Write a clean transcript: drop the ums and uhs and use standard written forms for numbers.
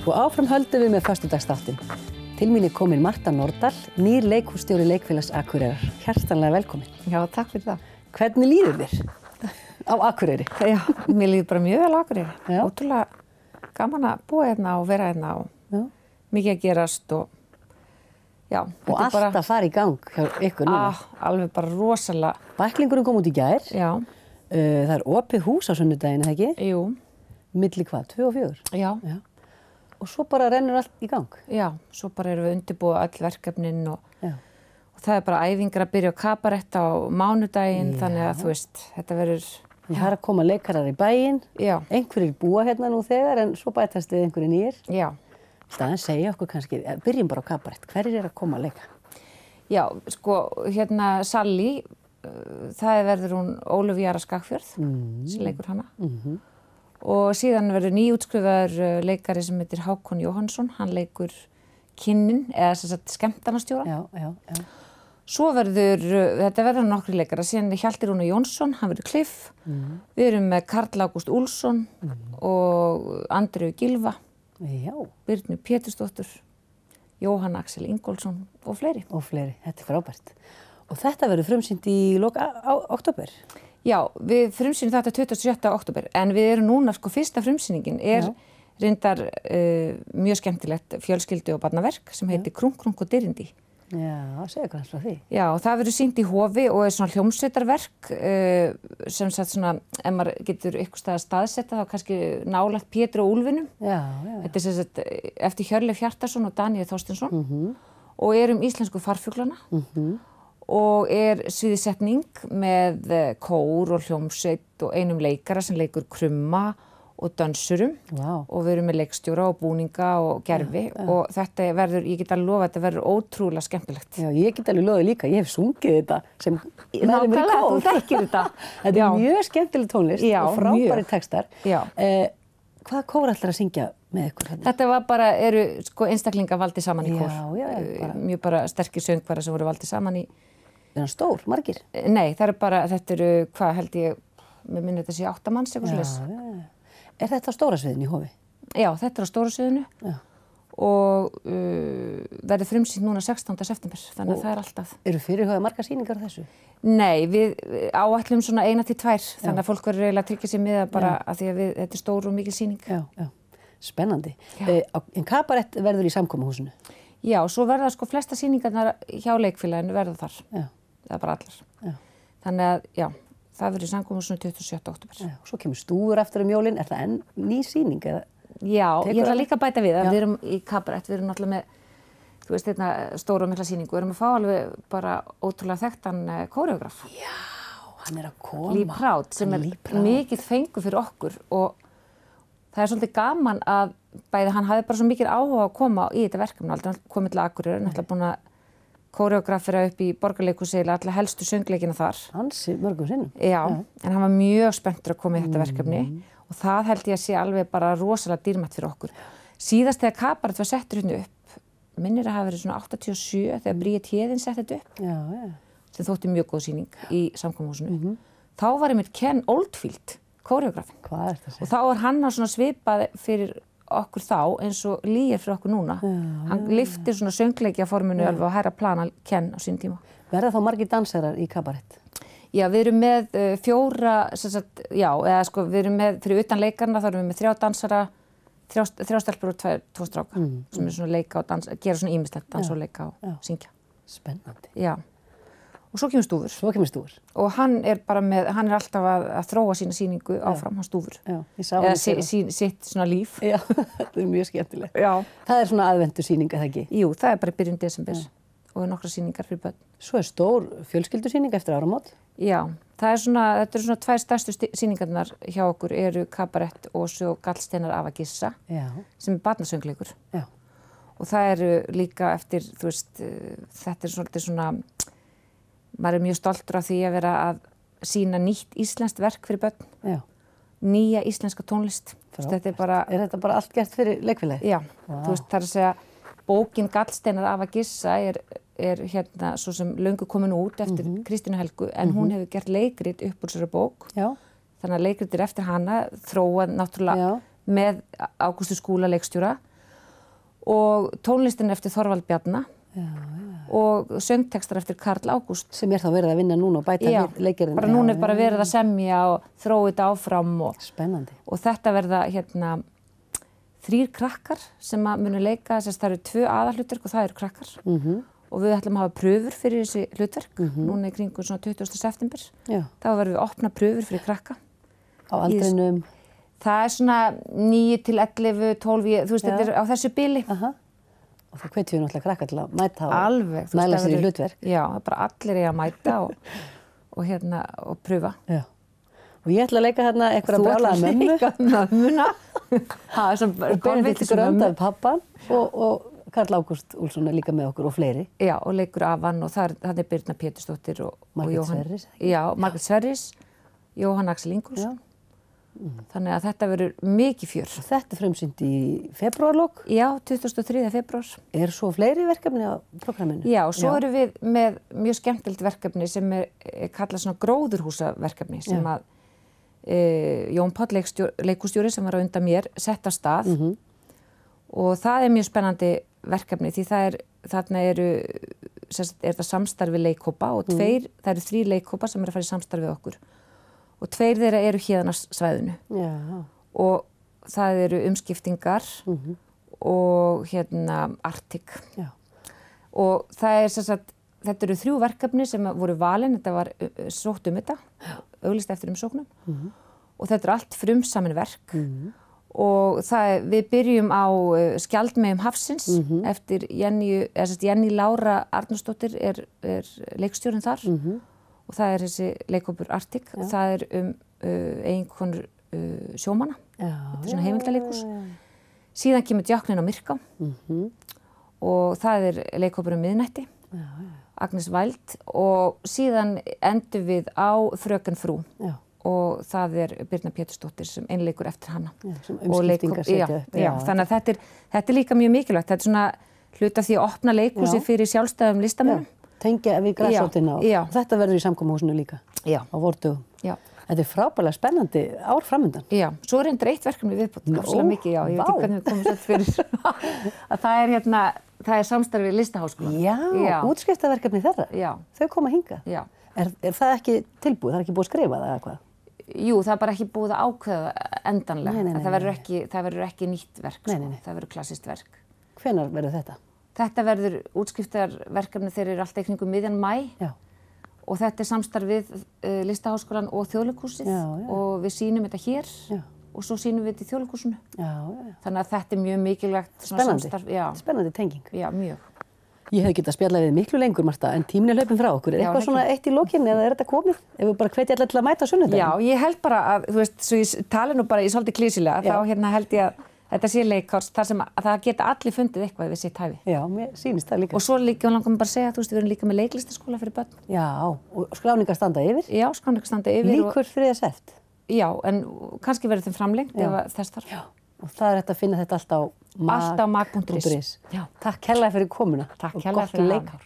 Og áfram höldum við með föstudagsþáttinn. Til mín komin Marta Nordal, nýr leikhússtjóri Leikfélags Akureyrar. Hjartanlega velkomin. Já, takk fyrir það. Hvernig líður þér á Akureyri? Já, mér líður bara mjög vel á Akureyri. Já. Ótrúlega gaman að búa hérna og vera hérna og mikið að gerast og já. Og allt að fara í gang hjá ykkur núna. Alveg bara rosalega. Bæklingurinn kom út í gær. Já. Það opið hús á sunnudaginn, eða ekki? Jú. Milli hvað, 2 og 4? Já. Og svo bara rennur allt í gang? Já, svo bara erum við undirbúið öll verkefnin og það bara æfingar að byrja á kabarett á mánudaginn, þannig að þú veist, þetta verður... Það að koma leikarar í bæinn, einhverjir búa hérna nú þegar en svo bætast við einhverjir nýr. Já. Staðan segja okkur kannski, byrjum bara á kabarett, hverjir að koma að leika? Já, sko, hérna Sally, það verður hún Ólöf Jara Skagfjörð, sem leikur hana. Og síðan verður nýútskrifaður leikari sem heitir Hákon Jóhannsson, hann leikur kynnin, eða sem sagt skemmtanastjóra. Já. Svo þetta verður nokkri leikara, síðan Hjalti Rúnar Jónsson, hann verður Cliff. Við erum með Karl Ágúst Úlfsson og Andreu Gylfa, Birnu Pétursdóttur, Jóhann Axel Ingólfsson og fleiri. Og fleiri, þetta frábært. Og þetta verður frumsýnt í lok október? Já, við frumsýnum þetta 27. október, en við erum núna, sko, fyrsta frumsýningin reyndar mjög skemmtilegt fjölskyldu- og barnaverk sem heitir Krunk, Krunk og Dyrindi. Já, segja hvað frá því. Já, og það verður sýnt í Hofi og er svona hljómsveitarverk sem sagt svona, ef maður getur eitthvað staðsetta þá kannski nálægt Pétur og Úlfinum. Já. Þetta er sem sagt eftir Hjörleif Hjartarson og Daníel Þorsteinsson og er íslensku farfuglana. Og sviðsetning með kór og hljómsveit og einum leikara sem leikur krumma og dansurum og við erum með leikstjóra og búninga og gerfi og þetta verður, ég get alveg lofa, þetta verður ótrúlega skemmtilegt. Já, ég get alveg lofað líka, ég hef sungið þetta sem nákvæmlega, þú þekkir þetta. Þetta er mjög skemmtileg tónlist og frábæri textar. Hvaða kór ætlar að syngja með ykkur? Þetta var bara, sko einstaklingar valdið saman í kór. Já. Mjög bara sterkir söngvara sem voru valdið saman í. Er hann stór, margir? Nei, það bara, þetta hvað held ég, mér minnir þetta sé 8 manns eitthvað svoleiðis. Er þetta á stóra sviðinu í Hofi? Já, þetta á stóra sviðinu og verður frumsýnt núna 16. september, þannig að það alltaf. Eru fyrirhugaðar margar sýningar á þessu? Nei, við áætlum svona 1 til 2, þannig að fólk verður eiginlega að tryggja sig með það bara af því að þetta er stór og mikil sýning. Já. Spennandi. En kabarett verður í samkomuhúsinu? Já, svo verða sko flesta sýningarnar hjá leikfélaginu verða þar. Það bara allar. Þannig að, já, það verður í samkomuhúsinu 27. október. Svo kemur stúfur aftur mjólin, er það enn ný sýning? Já, ég ætla líka að bæta við að við erum í kabarett, við erum náttúrulega með, þú veist, þetta stóra og mikla sýningu, við erum að fá alveg bara ótrúlega þekktan kóreógraf. Já, hann að koma. Lee Proud, sem mikið fengur fyrir okkur og það svolítið gaman að bæði hann hafði bara svo mikið áhuga að koma í þetta verkefni, aldrei komið til Akureyrar, náttúrulega búin að kóreógrafera upp í Borgarleikhúsi alla helstu söngleikina þar. Ansi mörgum sinnum. Já, en hann var mjög spenntur að koma í þetta verkefni og það held ég að sé alveg bara rosalega dýrmætt fyrir okkur. Síðast þegar kabarett var settur hérna upp, minnir að hafa verið svona 87 þegar Bríet Héðinn sett þetta upp. Sem þótti mjög góð sýning í samkomuhúsinu. Þá var einmitt Ken Oldfield, kóreógrafinn. Hvað er þetta? Og þá var hann að svona svipað fyrir okkur þá eins og Lee fyrir okkur núna. Hann lyftir svona söngleikjaforminu alveg á hærra plana Ken á sín tíma. Verða þá margir dansarar í kabarett? Já, við erum með 4, sem sagt, eða sko við erum með, fyrir utan leikarna þá erum við með 3 dansara, 3 stelpur og 2 strákar sem er svona leika og dansa, gera svona ýmislegt, dansa og leika og syngja. Spennandi. Já. Og svo kemur Stúfur. Og hann er alltaf að þróa sína sýningu áfram, hann Stúfur. Já, ég sá hann. Eða sitt svona líf. Já, þetta er mjög skemmtilegt. Já. Það er svona aðventusýning, eða ekki? Jú, það er bara í byrjun desember og er nokkra sýningar fyrir börn. Svo er stór fjölskyldusýning eftir áramót? Já, þetta eru svona 2 stærstu sýningarnar hjá okkur eru kabarett og svo Gallsteinar Ava Gissa sem er barnasöngleikur. Já. Og það eru líka eftir, þú veist, þetta er svolítið svona, maður er mjög stoltur af því að vera að sýna nýtt íslenskt verk fyrir börn. Já. Nýja íslenska tónlist. Þetta er bara... Er þetta bara allt gert fyrir leikfélagið? Já, þú veist, það er að segja, bókin Gallsteinar Ava Gissa hérna svo sem löngu komin út eftir Kristínu Helgu en hún hefur gert leikrit upp úr þessari bók. Já. Þannig að leikrit eftir hana þróað náttúrulega með Ágústu Skúla leikstjóra og tónlistin eftir Þorvald Bjarna og söngtekstar eftir Karl Ágúst. Sem þá verið að vinna núna og bæta við leikgerðina. Bara núna bara verið að semja og þróa þetta áfram. Spennandi. Og þetta verða hérna 3 krakkar sem munu leika, þess að það eru 2 aðalhlutverk og það eru krakkar. Og við ætlum að hafa pröfur fyrir þessi hlutverk, núna í kringum svona 20. september. Þá verðum við opna pröfur fyrir krakka. Á aldrinum? Það svona 9 til 11, 12, þú veist, þetta er á þessu bili. Og það hvetjum við náttúrulega krakka til að mæta og næla sér í hlutverk. Já, bara allir eiga að mæta og hérna, og pröfa. Já. Og ég ætla að leika hérna eitthvað að brjálaða mömmu. Þú ætla að leika mömmuna. Og Benedikt Grönd af pappan og Karl Ágúst Úlfsson líka með okkur og fleiri. Já, og leikur afann og það er Birna Pétursdóttir og Margrét Sverris. Já, Margrét Sverris, Jóhann Axel Ingólfsson. Þannig að þetta verður mikið fjör. Og þetta frumsýnt í febrúarlok? Já, 23. febrúar. Svo fleiri verkefni á programminu? Já, og svo erum við með mjög skemmtilegt verkefni sem kallað svona gróðurhúsaverkefni sem að Jón Páll leikússtjóri sem var á undan mér sett af stað og það er mjög spennandi verkefni því þarna er það samstarfi leikhópa og það eru 3 leikhópa sem eru að fara í samstarfi við okkur og 2 þeirra eru hérna á svæðinu. Og það eru umskiptingar og hérna Arctic. Og það þetta eru 3 verkefni sem voru valin, þetta var sótt þetta, auglýst eftir umsóknum og þetta er allt frumsamin verk og við byrjum á Skjaldmeyjum hafsins eftir Jenny Lára Arnórsdóttir er leikstjórinn þar og það er þessi leikhópur Arctic, það er eiginkonur sjómanna, þetta er svona heimildaleikhús. Síðan kemur Djákninn á Myrká og það er leikhópur miðnætti, Agnes Væld og síðan endum við á Fröken Frú og það er Birna Pétursdóttir sem einleikur eftir hana. Sem umskiptingar setja upp. Já, þannig að þetta er líka mjög mikilvægt, þetta er svona hluta því að opna leikhúsi fyrir sjálfstæðum listamönnum. Tengja við grasrótina og þetta verður í samkomuhúsinu líka á vordugum. Þetta er frábærlega spennandi ár framundan. Já, svo er eitt verkefni viðbót, ofsalega mikið, ég veit ekki hvernig við komum sett fyrir. Að það er samstarfi við Listaháskólann. Já, útskriftarverkefni þeirra. Já. Þau koma hingað. Já. Er það ekki tilbúið, það er ekki búið að skrifa það eða hvað? Jú, það er bara ekki búið að ákveða endanlega. Það verður ekki nýtt verk, það verður klassískt verk. Hvenær verður þetta? Þetta verður útskriftarverkefni þeir eru alltaf í kringum miðjan maí. Já. Og þetta er samstarf við Listaháskólann og Þjóðleikhúsið og við sýnum þetta hér og svo sýnum við þetta í Þjóðleikhúsinu. Þannig að þetta er mjög mikilvægt samstarf. Spennandi tenging. Já, mjög. Ég hef getað spjallað við miklu lengur, Marta, en tíminn er hlaupinn frá okkur. Er eitthvað svona eitt í lokin eða er þetta komið? Ef við bara hvetja allar til að mæta á sunnudaginn? Já, ég held bara að, þú veist, svo ég tali nú bara í svolítið klísilega, þá held ég að þetta sé leikhús þar sem að það geta allir fundið eitthvað við sitt hæfi. Já, mér sýnist það líka. Og svo líka langar mér bara að segja, þú veist, við erum líka með leiklistaskóla fyrir börn. Já, og skráningar standa yfir? Já, skráningar standa yfir. Lýkur 3. sept? Já, en kannski verður þeim framlengt ef þess þarf. Já, og það er hægt að finna þetta allt á mag.is. Takk kærlega fyrir komuna. Takk kærlega fyrir leikár.